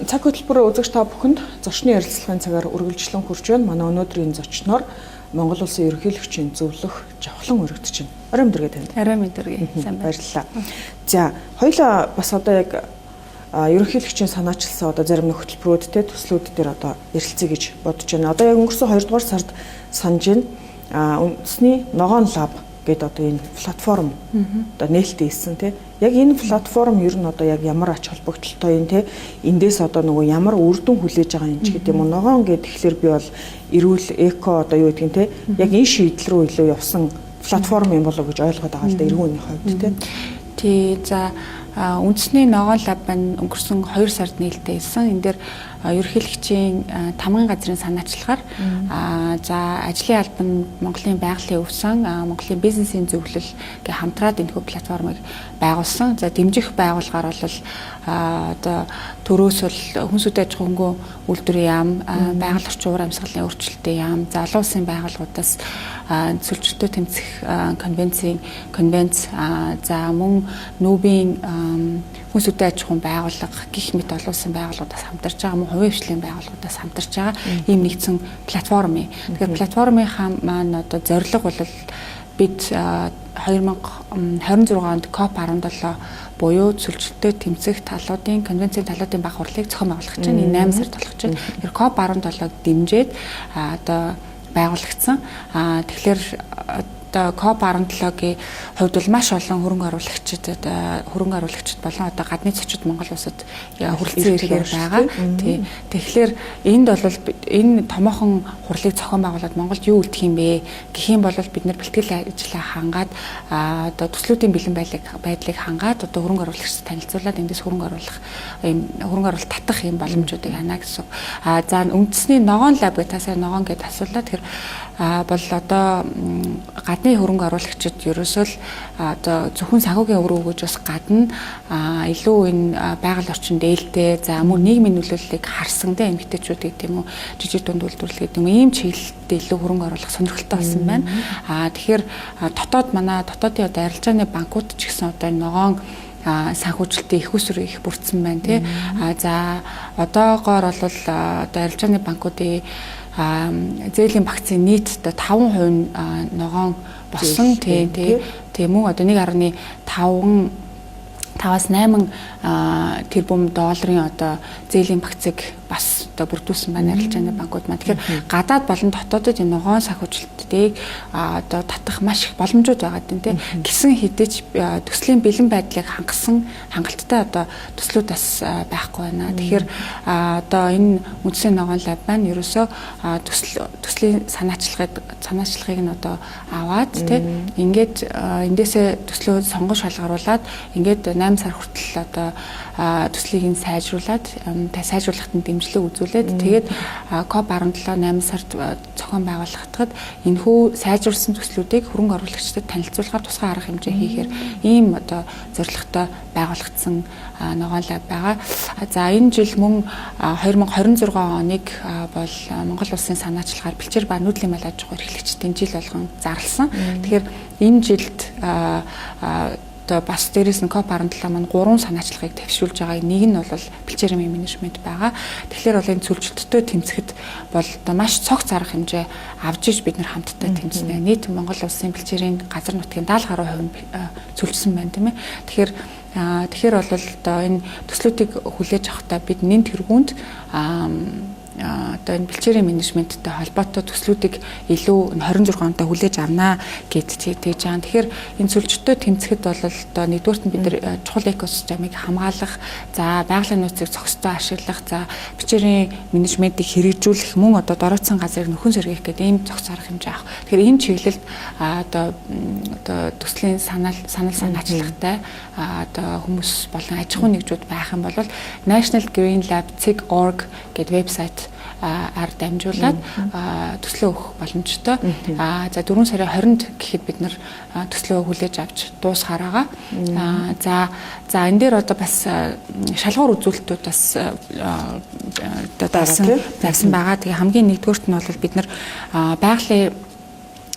цаг хөтөлбөрөө үзэгч та бүхэнд зочны ярилцлагын цагаар үргэлжлэн хүрч байна. Манай өнөөдрийн зочноор Монгол Улсын ерөнхийлөгчийн зөвлөх Жавхлан өргөдөж байна. Орой өдргөө танд. Орой өдргөө. Сайн баярлалаа. За, хоёулаа бас одоо яг ерөнхийлөгчийн санаачилсан одоо зарим нэг хөтөлбөрүүд те төслүүд дээр одоо ярилцъя гэж бодож байна. Одоо яг өнгөрсөн 2 дугаар сард санаж байна. Үндэсний ногоон лаб гэдэг одоо энэ платформ одоо нээлттэй хийсэн те. Яг энэ платформ ер нь одоо яг ямар ач холбогдолтой юм те. Эндээс одоо нөгөө ямар үр дүн хүлээж байгаа юм ч гэдэг юм уу. Ногоон гэдэг тэгэхээр би бол эрүүл эко одоо юу гэдгийг те. Яг энэ шийдэл рүү илүү явсан платформ юм болов гэж ойлгоод байгаа л да эргүүний хувьд те. Тий, за үндэсний ногоон лаб маань өнгөрсөн 2 сард нээлттэй хийсэн. Энэ дээр ерөнхийлөгчийн 5 газрын санаачлагаар за ажлын албан, Монголын байгалийн өвсөн, Монголын бизнесийн зөвлөл гэх хамтраад энэхүү платформыг байгуулсан. За дэмжих байгууллагаар бол одоо төрөөсөл хүнсүд аж ахуйн үйлдвэрийн яам, байгаль орчин уур амьсгалын өөрчлөлтийн яам, за олон улсын байгууллагуудаас зөвлөлтөд тэмцэх конвенц, за мөн нүүбийн хүнсүд аж ахуйн байгууллага гэх мэт олон улсын байгууллагуудаас хамтарч байгаа, мөн хувийн хвшлийн байгууллагуудаас хамтарч байгаа ийм нэгдсэн платформ юм. Тэгэхээр платформын маань одоо зорилго бол бид 2026 онд COP17 буюу зөвлөлтөд тэмцэх талуудын конвенцийн талуудын баг хурлыг зохион байгуулах чинь энэ 8 сард болох чинь. Тэгэхээр COP17-г дэмжиж одоо байгуулагдсан. Тэгэхээр одоо COP17-гийн хувьд бол маш олон хөрөнгө оруулагчид болон одоо гадны зочид Монгол улсад хүрэлцэн ирэхээр байгаа. Тэгэхээр энд бол энэ томоохон хурлыг зохион байгуулад Монголд юу үлдэх юм бэ гэх юм бол бид нар бэлтгэл ажлаа хангаад одоо төслүүдийн бэлэн байдлыг хангаад одоо хөрөнгө оруулагчид танилцуулаад эндээс хөрөнгө оруулалт татах юм боломжуудыг хана гэсэн. За үндэсний ногоон лаб гэдэг тасаа ногоон гэдээ асуулаа. Тэгэхээр бол одоо гадны хөрөнгө оруулагчид ерөөсөө л одоо зөвхөн санхүүгийн өр өгөөж бас гадна илүү энэ байгаль орчин дээлтэй за мөн нийгмийн нөлөөллийг харсан дээ эмэгтэйчүүдийг тийм үү жижиг дунд үйлдвэрлэл гэдэг юм ийм чиглэлтэй илүү хөрөнгө оруулах сонирхолтой болсон байна. Тэгэхээр дотоодын одоо арилжааны банкуд ч гэсэн одоо ногоон санхүүжилтийн их усүр их бүрдсэн байна тий. За одоогоор бол одоо арилжааны банкуудын зээлийн багцын нийт 5% ногоон болсон тийм үү одоо 1.5-аас 8 тэрбум долларын одоо зээлийн багцыг бас одоо бүрдүүлсэн байна арилжааны банкуд маань. Тэгэхээр гадаад болон дотоодод энэ ногоон санхүүжилтийг одоо татах маш их боломжууд байгаа гэдэг тийм. Гисэн хэдэж төслийн бэлэн байдлыг хангалттай одоо төслүүд бас байхгүй байна. Тэгэхээр одоо энэ үндэсний ногоон лаб маань ерөөсөө төслийн санаачлагыг нь одоо аваад тийм ингээд эндээсээ төслөө сонгож шалгаруулад ингээд 8 сар хүртэл одоо төслийг нь сайжруулахад нь дэмжлэг үзүүлээд тэгээд COP17 8 сард зохион байгуулагдахад энэхүү сайжруулсан төслүүдийг хөрөнгө оруулагчдад танилцуулахаар тусгай арга хэмжээ хийхээр ийм одоо зорилготой байгуулагдсан ногоон лаб байгаа. За энэ жил мөн 2026 оныг бол Монгол улсын санаачлагаар бэлчээр ба нүүдлийн мал аж ахуй эрхлэгчдийн жил болгон зарласан. Тэгэхээр энэ жилд одоо бас дээрээс нь COP17 маань 3 санаачлагыг тавьшуулж байгаа. Нэг нь бол бэлчээр менежмент байгаа. Тэгэхээр бол энэ зөвлөлтөд тэмцэхэд бол одоо маш цогц арга хэмжээ авж иж бид нар хамтдаа тэмцэнэ. Нийт Монгол улсын бэлчээрийн газар нутгийн 70% зөвлөсөн байна тийм ээ. Тэгэхээр бол одоо энэ төслүүдийг хүлээж авахдаа бид нэн тэргуунд одоо энэ бэлчээрийн менежменттэй холбоотой төслүүдийг илүү 26 онд хүлээж авнаа гэж тэгж байгаа. Тэгэхээр энэ зөвлөлтөд тэмцэхэд бол одоо нэгдүгээрт нь бид нар чухал экосистемыг хамгаалах, за байгалийн нөөцийг зохистой ашиглах, за бэлчээрийн менежментийг хэрэгжүүлэх, мөн одоо дороотсон газрыг нөхөн сэргээх гэдэг ийм зохис арга хэмжээ авах. Тэгэхээр энэ чиглэлд одоо төслийн санаачлагтай одоо хүмүүс болон аж ахуйн нэгжүүд байх юм бол National Green Lab CIG.org гэдэг вебсайт ар дамжуулаад төслөө өгөх боломжтой. За 4 сарын 20-нд гэхэд бид нар төслөө хүлээж авч дуусгаараа. За энэ дээр одоо бас шалгуур үзүүлэлтүүд бас тавьсан байгаа. Тэгээ хамгийн нэгдүгээрт нь бол бид нар байгалийн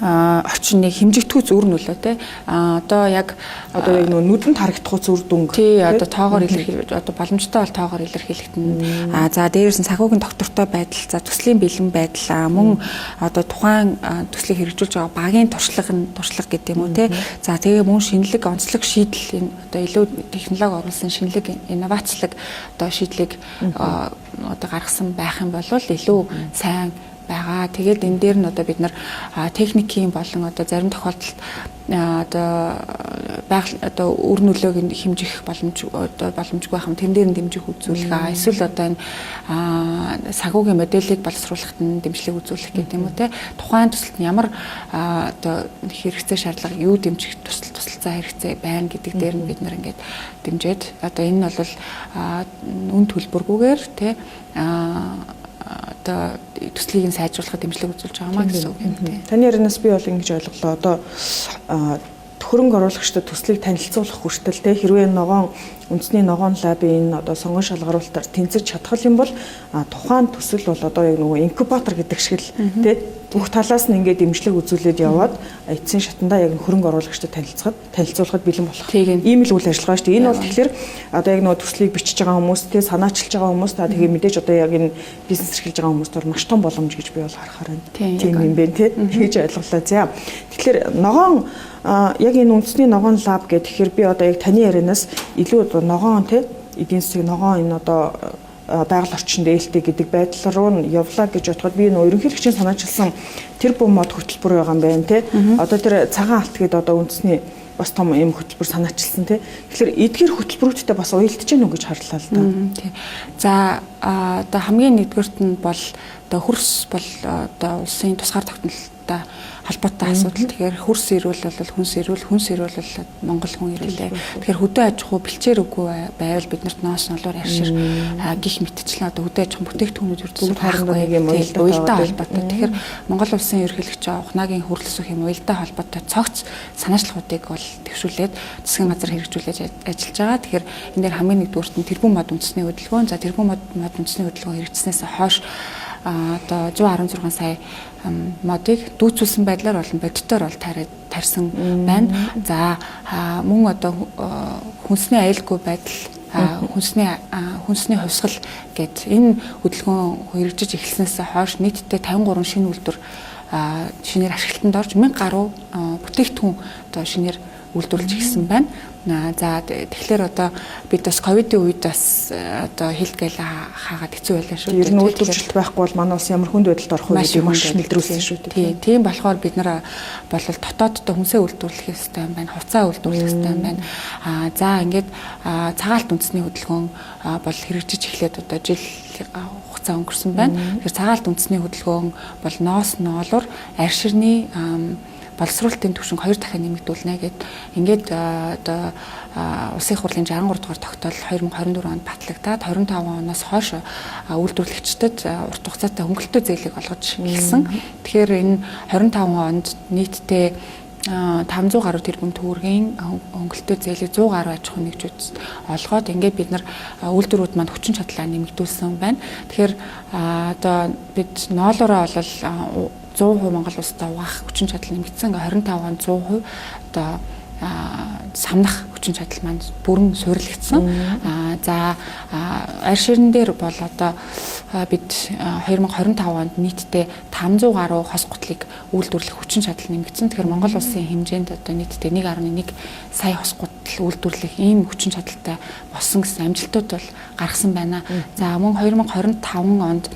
орчныг хэмжигдэхүйц үр нөлөө те одоо яг нүдэнд харагдах үр дүнг тий одоо тоогоор илэрхийлж одоо боломжтой бол тоогоор илэрхийлэгдэнэ. За дээрээс нь санхүүгийн доктортой байдал, за төслийн бэлэн байдал, мөн одоо тухайн төслийг хэрэгжүүлж байгаа багийн туршлага гэдэг юм уу те. За тэгээ мөн шинэлэг онцлог шийдэл одоо илүү технологи оруулсан шинэлэг инновацлог одоо шийдлийг одоо гаргасан байх юм бол илүү сайн байгаа. Тэгээд энэ дээр нь одоо бид нар техникийн болон одоо зарим тохиолдолд одоо үр нөлөөг хэмжих боломжгүй байх юм. Тэн дээр нь дэмжих үзүүлэх. Эсвэл одоо энэ санхүүгийн модельийг боловсруулахад нь дэмжлэг үзүүлэх гэдэг юм уу те. Тухайн төсөлд нь ямар одоо хэрэгцээ шаардлага юу дэмжих тусалцаа хэрэгцээ байна гэдэг дээр нь бид нар ингээд дэмжиж одоо энэ нь бол үн төлбөргүйгээр те одоо төслийг нь сайжруулахад дэмжлэг үзүүлж байгаа маа гэсэн үг юм тийм. Таны ярианаас би бол ингэж ойлголоо. Одоо хөрөнгө оруулагчдад төслийг танилцуулах хүртэл те хэрвээ үндэсний ногоон лабын одоо сонгон шалгаруулалтаар тэнцэж чадхал юм бол тухайн төсөл бол одоо яг нөгөө инкубатор гэдэг шиг л те бүх талаас нь ингээд дэмжлэг үзүүлээд яваад эцсийн шатндаа яг хөрөнгө оруулагчдад танилцуулахад бэлэн болох. Ийм л үйл ажиллагаа шүү дээ. Энэ бол тэгэхээр одоо яг нөгөө төслийг бичиж байгаа хүмүүс те санаачилж байгаа хүмүүс та тэгээ мэдээж одоо яг энэ бизнес эрхэлж байгаа хүмүүст бол маш том боломж гэж би бол харахаар байна. Тийм юм бэ те. Тэгж ойлголоо. За. Тэгэхээр ногоон яг энэ үндэсний ногоон лаб гэхээр би одоо яг таны ярианаас илүү одоо ногоон те эдийн засгийн ногоон энэ одоо байгаль орчинд ээлтэй гэдэг байдал руу нь явлаа гэж бодоход би нөө ерөнхийлөгчийн санаачилсан тэр бум мод хөтөлбөр байгаа юм байна те. Одоо тэр цагаан алт гэдэг одоо үндэсний бас том юм хөтөлбөр санаачилсан те. Тэгэхээр эдгээр хөтөлбөрүүдтэй бас уялдаж гэнэ үү гэж харлаа л да. За одоо хамгийн нэгдүгüрт нь бол одоо хөрс бол одоо улсын тусгаар тогтнолтой холбоотой асуудал. Тэгэхээр хөрс ирүүл бол хүнс ирүүл бол Монгол хүн ирүүлээ. Тэгэхээр хөдөө аж ахуй бэлчээр үгүй байвал биднэрт ноос нолоор яршир гих мэтчлэн одоо хөдөө аж ахуйн бүтээгдэхүүнүүд үрдүүлэх хоорондоо нэг юм уялдаа холбоотой. Тэгэхээр Монгол улсын ерөнхийлөгч ухнаагийн хурлас их юм уялдаа холбоотой цогц санаачлалуудыг бол төвшүүлээд засгийн газар хэрэгжүүлж ажиллаж байгаа. Тэгэхээр энэ дээр хамгийн нэгдүгüрт нь тэрбум мод үндэсний хөдөлгөөн. За тэрбум мод үндэсний хөдөлгөөн хэрэгжснээс хойш одоо 116 сая модыг дүүцүүлсэн байдлаар болон бодитоор бол тарьсан байна. За мөн одоо хүнсний аюулгүй байдал хүнсний хувьсгал гэд энэ хөдөлгөөн хэрэгжиж эхэлснээс хойш нийтдээ 53 шинэ үйлдвэр шинээр ашиглалтанд орж 1000 гаруй бүтээгдэхүүн одоо шинээр үйлдвэрлэж эхэлсэн байна. За тэгэхээр одоо бид бас ковидын үед бас одоо хилдгээл хаагаад хэцүү байлаа шүү. Ер нь үйлдвэржилт байхгүй бол манай улс ямар хүнд байдалд орох вэ гэдгийг маш мэдрүүлсэн шүү дээ. Тийм болохоор бид нар бол дотооддоо хүнсээ үйлдвэрлэх хэрэгтэй юм байна. Хувцас үйлдвэрлэх хэрэгтэй юм байна. За ингээд цагаалт үндэсний хөдөлгөөн бол хэрэгжиж эхлээд одоо жил хугацаа өнгөрсөн байна. Тэгэхээр цагаалт үндэсний хөдөлгөөн бол ноос ноолоор арь ширний боловсруулалтын түвшинг 2 дахин нэмэгдүүлнэ гэд ингээд одоо улсын их хурлын 63 дугаар тогтоол 2024 онд батлагдаад 25 оноос хойш үйлдвэрлэгчдэд урт хугацаатай хөнгөлөлтөө зээлийг олгож эхэлсэн. Тэгэхээр энэ 25 онд нийтдээ 500 гаруй тэрбум төгрөгийн хөнгөлөлтөө зээлийг 100 гаруй аж ахуйн нэгжүүдэд олгоод ингээд бид нар үйлдвэрүүд манд хүчин чадлаа нэмэгдүүлсэн байна. Тэгэхээр одоо бид ноолоороо бол 100% Монгол улстай угаах хүчин чадал нэмэгдсэн. 25 онд 100% одоо самнах хүчин чадал маань бүрэн суйрлагдсан. За арь ширэн дээр бол одоо бид 2025 онд нийтдээ 500 гаруй хос гутлыг үйлдвэрлэх хүчин чадал нэмэгдсэн. Тэгэхээр Монгол улсын хэмжээнд одоо нийтдээ 1.1 сая хос гутал үйлдвэрлэх ийм хүчин чадалтай болсон гэсэн амжилтууд бол гаргасан байна. За мөн 2025 онд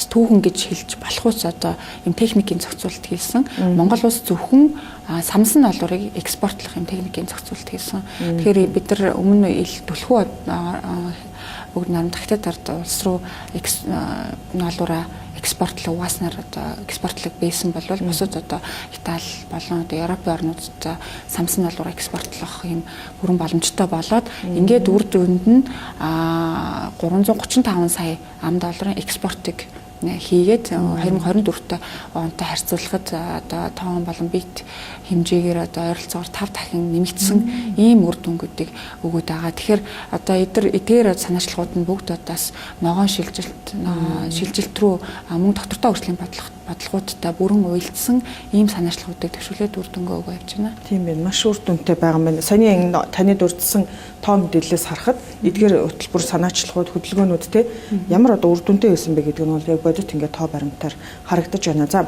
түүхэн гэж хэлж болох ус одоо юм техникийн зохицуулалт хийсэн. Монгол улс зөвхөн самсан олоорыг экспортлох юм техникийн зохицуулалт хийсэн. Тэгэхээр бид нар өмнө ил түлхүү бүгд намдагтад ард улс руу ноолуураа экспортлог угааснаар одоо экспортлог байсан бол бусад одоо Итали болон одоо Европын орнуудад самсан ноолуураа экспортлох юм бүрэн боломжтой болоод ингээд үр дүнд нь 335 сая $, экспортыг хийгээд 2024 онтой харьцуулахад одоо тоон болон бит хэмжээгээр одоо ойролцоогоор 5 дахин нэмэгдсэн ийм үр дүнгуудыг өгöd байгаа. Тэгэхээр одоо эдгээр санаачлагууд нь бүгд одоос ногоон шилжилт рүү мөн доктортой хөгжлийн бодлогоудтай бүрэн уялдсан ийм санаачлалуудыг төвшүүлээд үр дүнгээ өгөө явж байна. Тийм байна. Маш үр дүнтэй байгаа юм байна. Саяны таны дурдсан тоо мэдээлэлээс харахад эдгээр хөтөлбөр санаачлагууд хөдөлгөөнүүд те ямар одоо үр дүнтэй байсан бэ гэдэг нь бол яг бодит ингээд тоо баримтаар харагдаж байна. За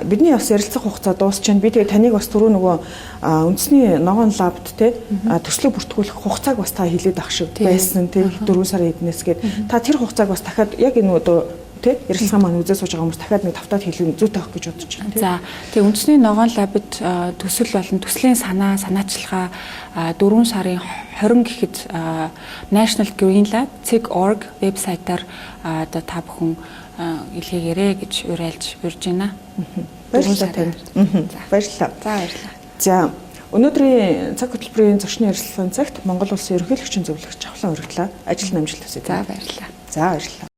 бидний бас ярилцах хугацаа дуусч байна. Би тэгээ таныг бас түрүү нөгөө үндэсний ногоон лабд те төслөө бүртгүүлэх хугацааг бас та хэлээд ах шиг байсан те 4 сарын эднээс гээд та тэр хугацааг бас дахиад яг энэ одоо тэ ярилцлага маань үзээ сууж байгаа хүмүүс дахиад нэг тавтаад хэлэх зүйтэй авах гэж бодож байна. За тэгээ үндэсний ногоон лабд төсөл болон төслийн санаачилгаа 4 сарын 20 гэхэд National Green Lab CIG.org вебсайтаар одоо та бүхэн илгээгээрэй гэж уриалж урьж байна. Баярлалаа танд. Баярлалаа. За баярлалаа. За өнөөдрийн цаг хөтөлбөрийн зочны ярилцлагын цагт Монгол Улсын ерөнхийлөгчийн зөвлөгч Авлан урагдлаа. Ажил намжилт хүсье. За баярлалаа. За баярлалаа.